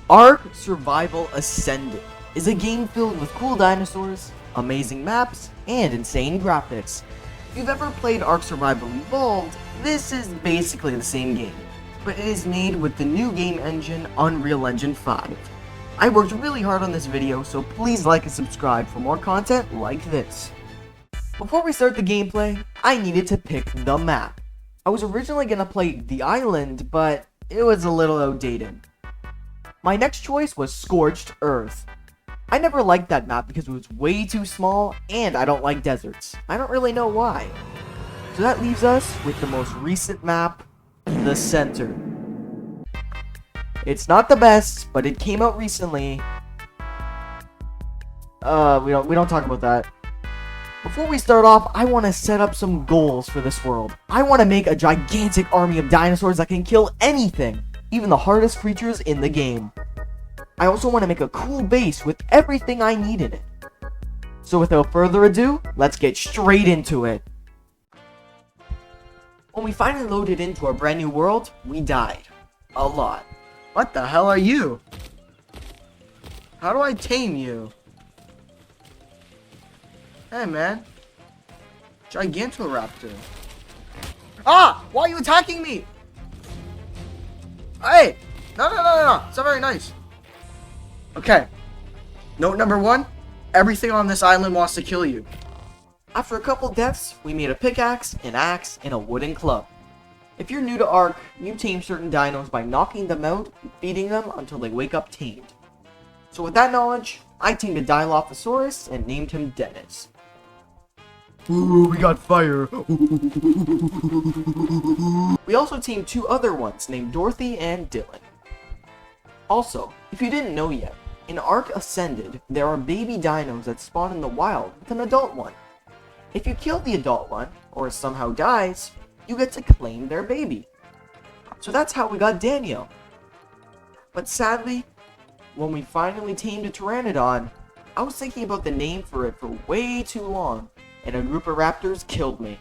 Ark Survival Ascended is a game filled with cool dinosaurs, amazing maps, and insane graphics. If you've ever played Ark Survival Evolved, this is basically the same game, but it is made with the new game engine Unreal Engine 5. I worked really hard on this video, so please like and subscribe for more content like this. Before we start the gameplay, I needed to pick the map. I was originally going to play the island, but it was a little outdated. My next choice was Scorched Earth. I never liked that map because it was way too small, and I don't like deserts. I don't really know why. So that leaves us with the most recent map, the Center. It's not the best, but it came out recently. We don't talk about that. Before we start off, I want to set up some goals for this world. I want to make a gigantic army of dinosaurs that can kill anything, even the hardest creatures in the game. I also want to make a cool base with everything I need in it. So without further ado, let's get straight into it. When we finally loaded into our brand new world, we died. A lot. What the hell are you? How do I tame you? Hey man. Gigantoraptor. Ah! Why are you attacking me? Hey! No. It's not very nice. Okay. Note number 1. Everything on this island wants to kill you. After a couple deaths, we made a pickaxe, an axe, and a wooden club. If you're new to Ark, you tame certain dinos by knocking them out and feeding them until they wake up tamed. So with that knowledge, I tamed a Dilophosaurus and named him Dennis. Ooh, we got fire. We also tamed 2 other ones named Dorothy and Dylan. Also, if you didn't know yet, in Ark Ascended, there are baby dinos that spawn in the wild with an adult one. If you kill the adult one, or somehow dies, you get to claim their baby. So that's how we got Daniel. But sadly, when we finally tamed a Pteranodon, I was thinking about the name for it for way too long, and a group of raptors killed me.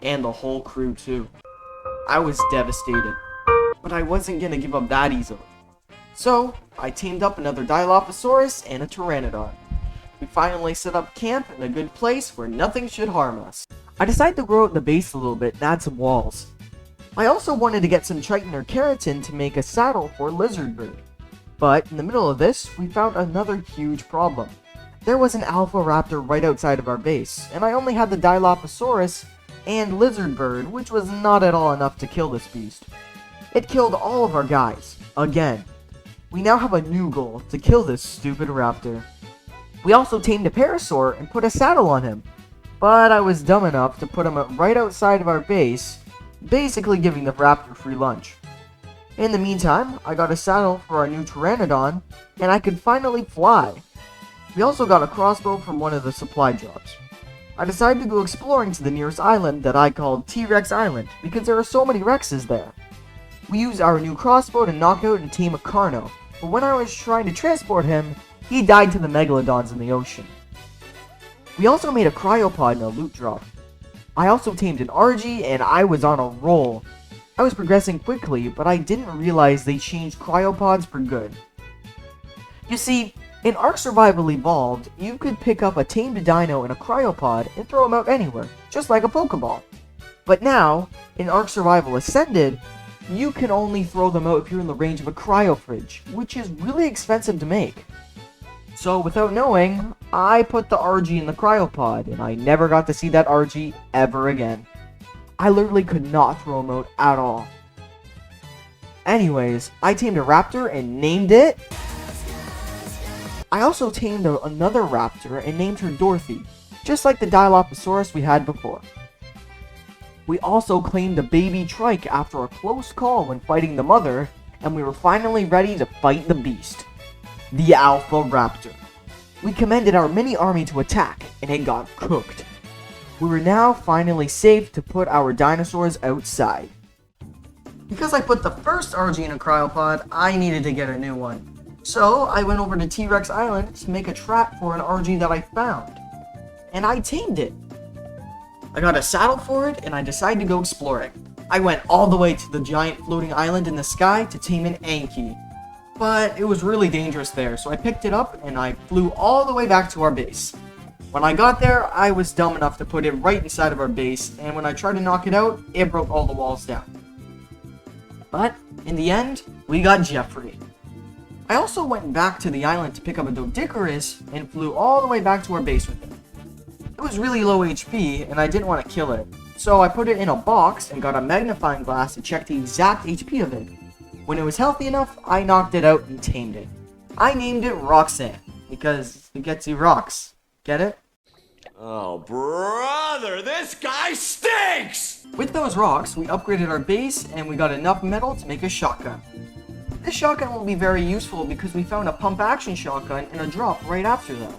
And the whole crew too. I was devastated. But I wasn't gonna give up that easily. So, I teamed up another Dilophosaurus and a Pteranodon. We finally set up camp in a good place where nothing should harm us. I decided to grow out the base a little bit and add some walls. I also wanted to get some chitin or keratin to make a saddle for Lizardbird. But in the middle of this, we found another huge problem. There was an alpha raptor right outside of our base, and I only had the Dilophosaurus and Lizardbird, which was not at all enough to kill this beast. It killed all of our guys, again. We now have a new goal, to kill this stupid raptor. We also tamed a Parasaur and put a saddle on him, but I was dumb enough to put him right outside of our base, basically giving the raptor free lunch. In the meantime, I got a saddle for our new Pteranodon, and I could finally fly. We also got a crossbow from one of the supply drops. I decided to go exploring to the nearest island that I called T-Rex Island, because there are so many Rexes there. We used our new crossbow to knock out and tame a Carno, but when I was trying to transport him, he died to the Megalodons in the ocean. We also made a cryopod in a loot drop. I also tamed an Argy, and I was on a roll. I was progressing quickly, but I didn't realize they changed cryopods for good. You see, in Ark Survival Evolved, you could pick up a tamed dino in a cryopod and throw him out anywhere, just like a Pokeball. But now, in Ark Survival Ascended, you can only throw them out if you're in the range of a cryo fridge, which is really expensive to make. So without knowing, I put the Argy in the cryopod, and I never got to see that Argy ever again. I literally could not throw him out at all. Anyways, I tamed a raptor and named it... I also tamed another raptor and named her Dorothy, just like the Dilophosaurus we had before. We also claimed a baby trike after a close call when fighting the mother, and we were finally ready to fight the beast. The Alpha Raptor. We commanded our mini army to attack, and it got cooked. We were now finally safe to put our dinosaurs outside. Because I put the first Argy in a cryopod, I needed to get a new one. So I went over to T-Rex Island to make a trap for an Argy that I found. And I tamed it. I got a saddle for it, and I decided to go exploring. I went all the way to the giant floating island in the sky to tame an Anki. but it was really dangerous there, so I picked it up and I flew all the way back to our base. When I got there, I was dumb enough to put it right inside of our base, and when I tried to knock it out, it broke all the walls down. But, in the end, we got Jeffrey. I also went back to the island to pick up a Doedicurus and flew all the way back to our base with it. It was really low HP, and I didn't want to kill it, so I put it in a box and got a magnifying glass to check the exact HP of it. When it was healthy enough, I knocked it out and tamed it. I named it Roxanne, because it gets you rocks. Get it? Oh, brother, this guy stinks! With those rocks, we upgraded our base and we got enough metal to make a shotgun. This shotgun will be very useful because we found a pump-action shotgun in a drop right after that.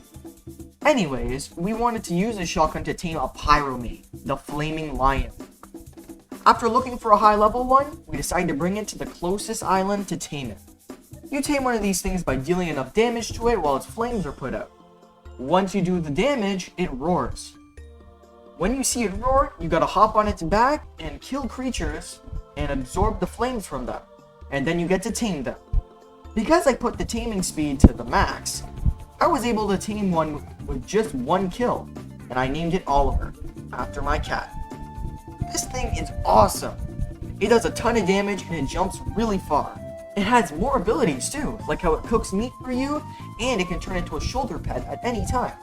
Anyways, we wanted to use this shotgun to tame a pyromane, the Flaming Lion. After looking for a high-level one, we decided to bring it to the closest island to tame it. You tame one of these things by dealing enough damage to it while its flames are put out. Once you do the damage, it roars. When you see it roar, you gotta hop on its back and kill creatures and absorb the flames from them, and then you get to tame them. Because I put the taming speed to the max, I was able to tame one with just one kill, and I named it Oliver, after my cat. This thing is awesome. It does a ton of damage and it jumps really far. It has more abilities too, like how it cooks meat for you, and it can turn into a shoulder pet at any time.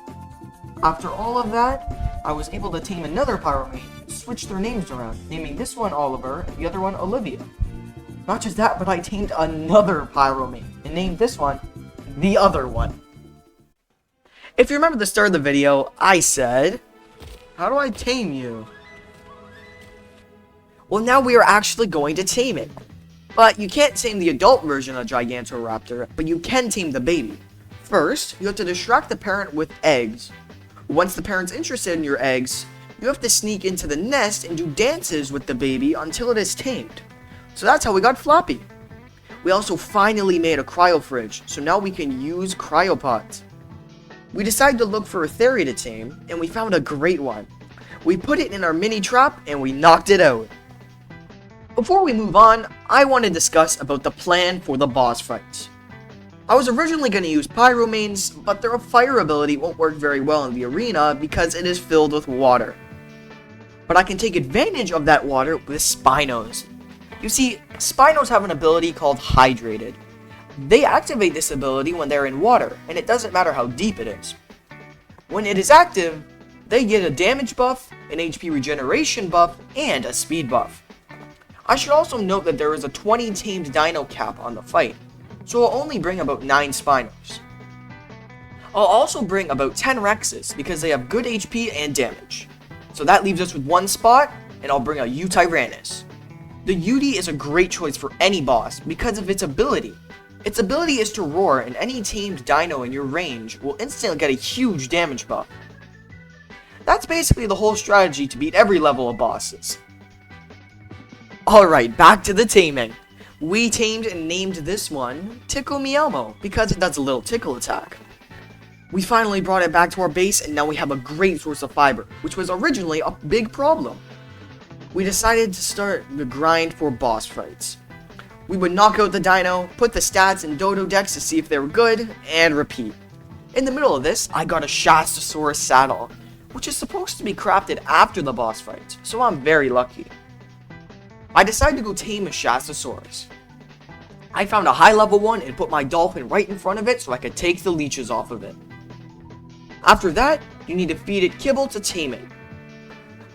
After all of that, I was able to tame another pyromane, switch their names around, naming this one Oliver and the other one Olivia. Not just that, but I tamed another pyromane, and named this one the other one. If you remember the start of the video, I said, how do I tame you? Well, now we are actually going to tame it. But you can't tame the adult version of Gigantoraptor, but you can tame the baby. First, you have to distract the parent with eggs. Once the parent's interested in your eggs, you have to sneak into the nest and do dances with the baby until it is tamed. So that's how we got Floppy. We also finally made a cryo fridge, so now we can use cryopods. We decided to look for a theory to tame, and we found a great one. We put it in our mini trap, and we knocked it out. Before we move on, I want to discuss about the plan for the boss fights. I was originally going to use pyromanes, but their fire ability won't work very well in the arena because it is filled with water. But I can take advantage of that water with Spinos. You see, Spinos have an ability called Hydrated. They activate this ability when they're in water, and it doesn't matter how deep it is. When it is active, they get a damage buff, an HP regeneration buff, and a speed buff. I should also note that there is a 20 tamed dino cap on the fight, so I'll only bring about 9 Spinos. I'll also bring about 10 Rexes because they have good HP and damage. So that leaves us with 1 spot, and I'll bring a Utyrannus. The Uti is a great choice for any boss because of its ability. Its ability is to roar, and any tamed dino in your range will instantly get a huge damage buff. That's basically the whole strategy to beat every level of bosses. Alright, back to the taming. We tamed and named this one Tickle Me Elmo because it does a little tickle attack. We finally brought it back to our base and now we have a great source of fiber, which was originally a big problem. We decided to start the grind for boss fights. We would knock out the dino, put the stats in Dodo decks to see if they were good, and repeat. In the middle of this, I got a Shastasaurus saddle, which is supposed to be crafted after the boss fights, so I'm very lucky. I decided to go tame a Shastasaurus. I found a high level one and put my dolphin right in front of it so I could take the leeches off of it. After that, you need to feed it kibble to tame it.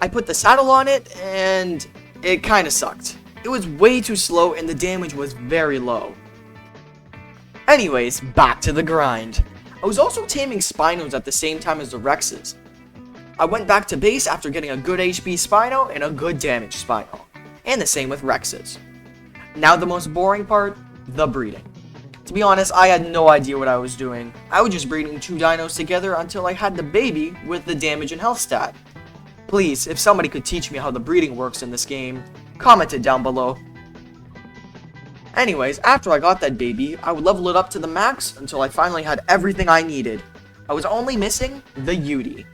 I put the saddle on it and it kinda sucked. It was way too slow and the damage was very low. Anyways, back to the grind. I was also taming Spinos at the same time as the Rexes. I went back to base after getting a good HP Spino and a good damage Spino. And the same with Rexes. Now the most boring part, the breeding. To be honest, I had no idea what I was doing. I was just breeding 2 dinos together until I had the baby with the damage and health stat. Please, if somebody could teach me how the breeding works in this game, comment it down below. Anyways, after I got that baby, I would level it up to the max until I finally had everything I needed. I was only missing the Uti.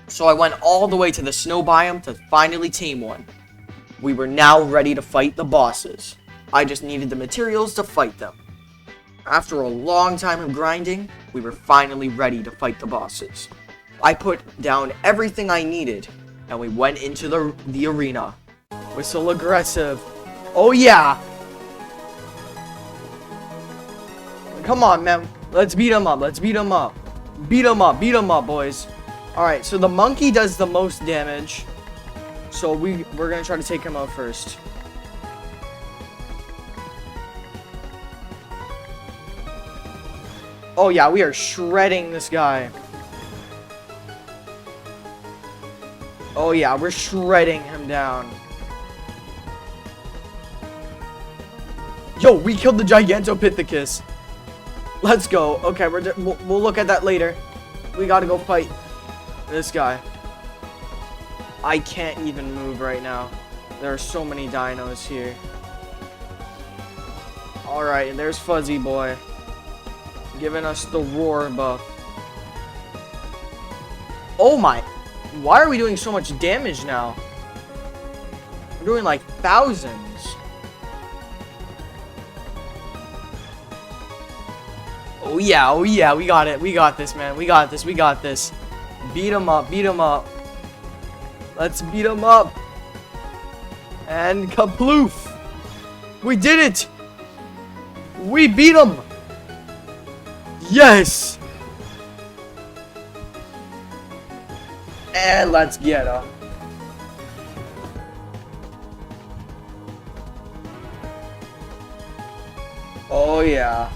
So I went all the way to the snow biome to finally tame one. We were now ready to fight the bosses. I just needed the materials to fight them. After a long time of grinding, we were finally ready to fight the bosses. I put down everything I needed, and we went into the arena. Whistle aggressive. Oh yeah! Come on, man. Let's beat him up. Let's beat him up. Beat him up. Beat him up, boys. Alright, so the monkey does the most damage. So we're gonna try to take him out first. Oh yeah, we are shredding this guy. Oh yeah, we're shredding him down. Yo, we killed the Gigantopithecus. Let's go. Okay, we'll look at that later. We gotta go fight this guy. I can't even move right now. There are so many dinos here. Alright, and there's Fuzzy Boy. Giving us the roar buff. Oh my. Why are we doing so much damage now? We're doing like thousands. Oh yeah, we got it. We got this, man. We got this, we got this. Beat him up, beat him up. Let's beat him up. And kaploof. We did it. We beat him. Yes! And let's get her. Oh yeah.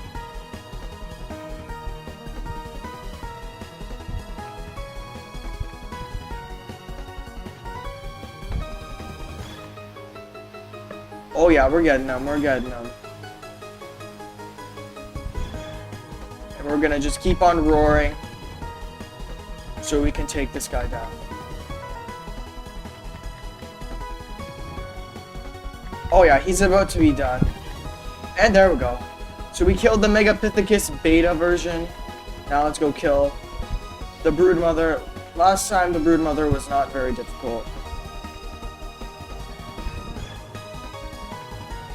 Oh yeah, we're getting them, we're getting them. And we're gonna just keep on roaring so we can take this guy down. Oh yeah, he's about to be done. And there we go. So we killed the Megapithecus beta version. Now let's go kill the Broodmother. Last time the Broodmother was not very difficult.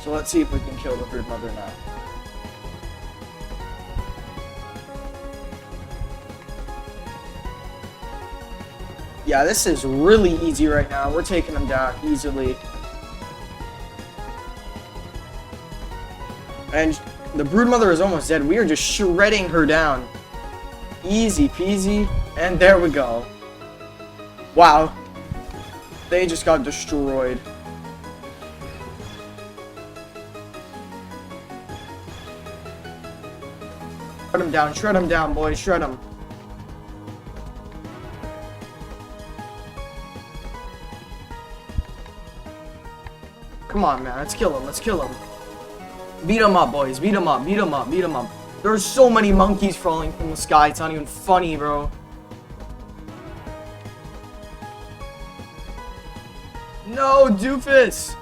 So let's see if we can kill the Broodmother now. Yeah, this is really easy right now. We're taking them down easily. And the Broodmother is almost dead. We are just shredding her down. Easy peasy. And there we go. Wow. They just got destroyed. Shred them down, boys. Shred them. Come on, man. Let's kill him. Let's kill him. Beat him up, boys. Beat him up. Beat him up. Beat him up. There's so many monkeys falling from the sky. It's not even funny, bro. No, Doofus.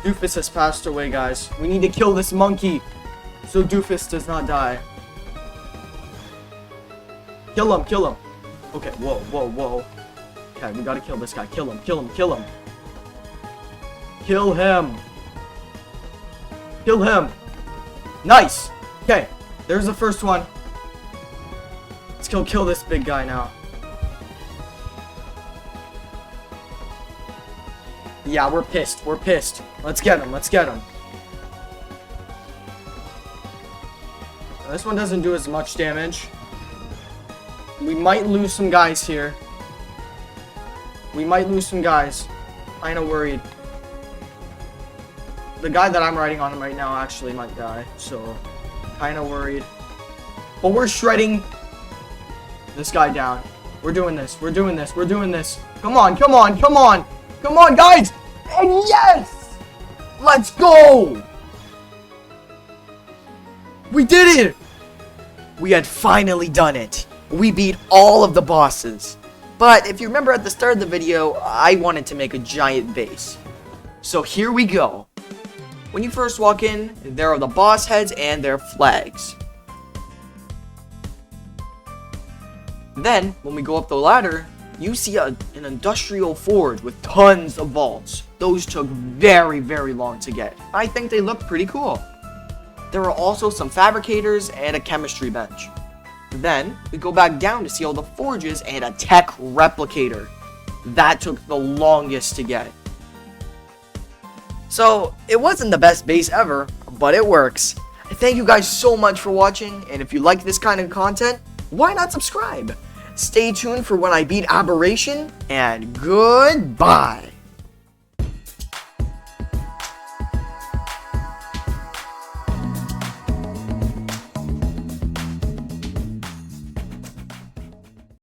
Doofus has passed away, guys. We need to kill this monkey so Doofus does not die. Kill him. Kill him. Okay. Whoa. Whoa. Whoa. Okay, we gotta kill this guy. Kill him. Kill him. Kill him. Kill him. Kill him. Nice. Okay. There's the first one. Let's go kill this big guy now. Yeah, we're pissed. We're pissed. Let's get him. Let's get him. This one doesn't do as much damage. We might lose some guys here. We might lose some guys. Kinda worried. The guy that I'm riding on him right now actually might die, so kinda worried. But we're shredding this guy down. We're doing this. We're doing this. We're doing this. Come on, come on, come on. Come on, guys! And yes! Let's go! We did it! We had finally done it. We beat all of the bosses. But if you remember at the start of the video, I wanted to make a giant base. So here we go. When you first walk in, there are the boss heads and their flags. Then, when we go up the ladder, you see an industrial forge with tons of vaults. Those took very, very long to get. I think they look pretty cool. There were also some fabricators and a chemistry bench. Then, we go back down to see all the forges and a tech replicator. That took the longest to get. So, it wasn't the best base ever, but it works. Thank you guys so much for watching, and if you like this kind of content, why not subscribe? Stay tuned for when I beat Aberration, and goodbye!